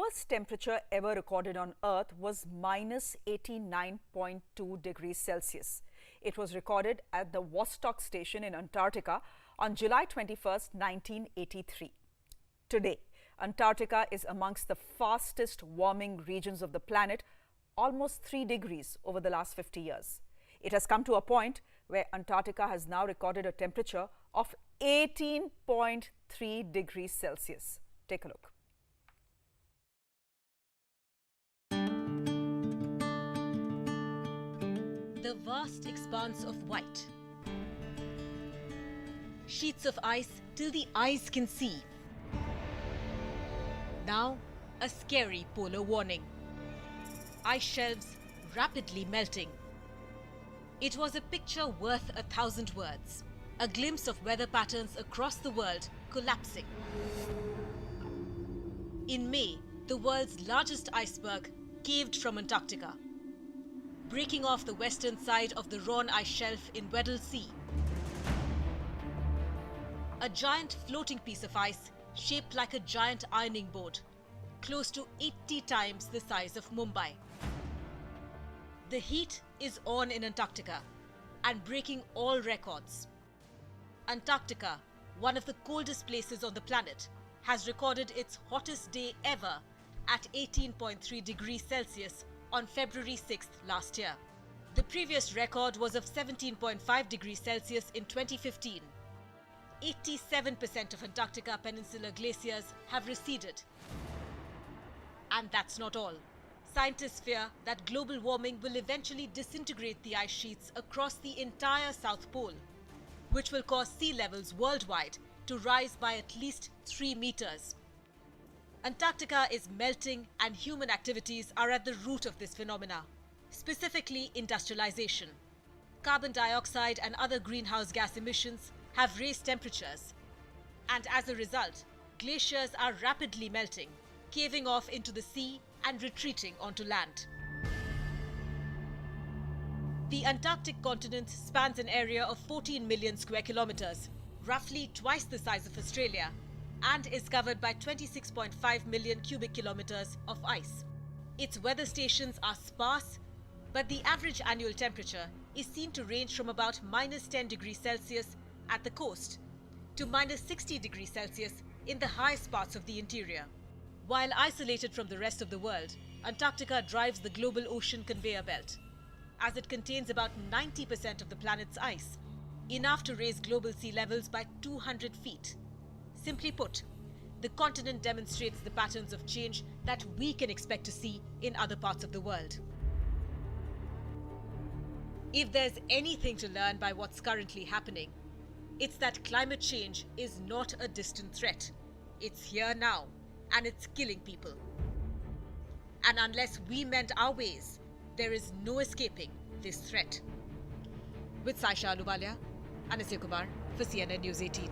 lowest temperature ever recorded on Earth was minus 89.2 degrees Celsius. It was recorded at the Vostok station in Antarctica on July 21st, 1983. Today, Antarctica is amongst the fastest warming regions of the planet, almost 3 degrees over the last 50 years. It has come to a point where Antarctica has now recorded a temperature of 18.3 degrees Celsius. Take a look. The vast expanse of white. Sheets of ice till the eyes can see. Now, a scary polar warning. Ice shelves rapidly melting. It was a picture worth 1,000 words. A glimpse of weather patterns across the world collapsing. In May, the world's largest iceberg caved from Antarctica, breaking off the western side of the Ron ice shelf in Weddell Sea. A giant floating piece of ice shaped like a giant ironing board, close to 80 times the size of Mumbai. The heat is on in Antarctica and breaking all records. Antarctica, one of the coldest places on the planet, has recorded its hottest day ever at 18.3 degrees Celsius on February 6th last year. The previous record was of 17.5 degrees Celsius in 2015. 87% of Antarctica Peninsula glaciers have receded. And that's not all. Scientists fear that global warming will eventually disintegrate the ice sheets across the entire South Pole, which will cause sea levels worldwide to rise by at least 3 meters. Antarctica is melting and human activities are at the root of this phenomena, specifically industrialization. Carbon dioxide and other greenhouse gas emissions have raised temperatures, and as a result, glaciers are rapidly melting, caving off into the sea and retreating onto land. The Antarctic continent spans an area of 14 million square kilometers, roughly twice the size of Australia, and is covered by 26.5 million cubic kilometers of ice. Its weather stations are sparse, but the average annual temperature is seen to range from about minus 10 degrees Celsius at the coast to minus 60 degrees Celsius in the highest parts of the interior. While isolated from the rest of the world, Antarctica drives the global ocean conveyor belt, as it contains about 90% of the planet's ice, enough to raise global sea levels by 200 feet. Simply put, the continent demonstrates the patterns of change that we can expect to see in other parts of the world. If there's anything to learn by what's currently happening, it's that climate change is not a distant threat. It's here now, and it's killing people. And unless we mend our ways, there is no escaping this threat. With Saisha Aluwalia, Anasya Kumar for CNN News 18.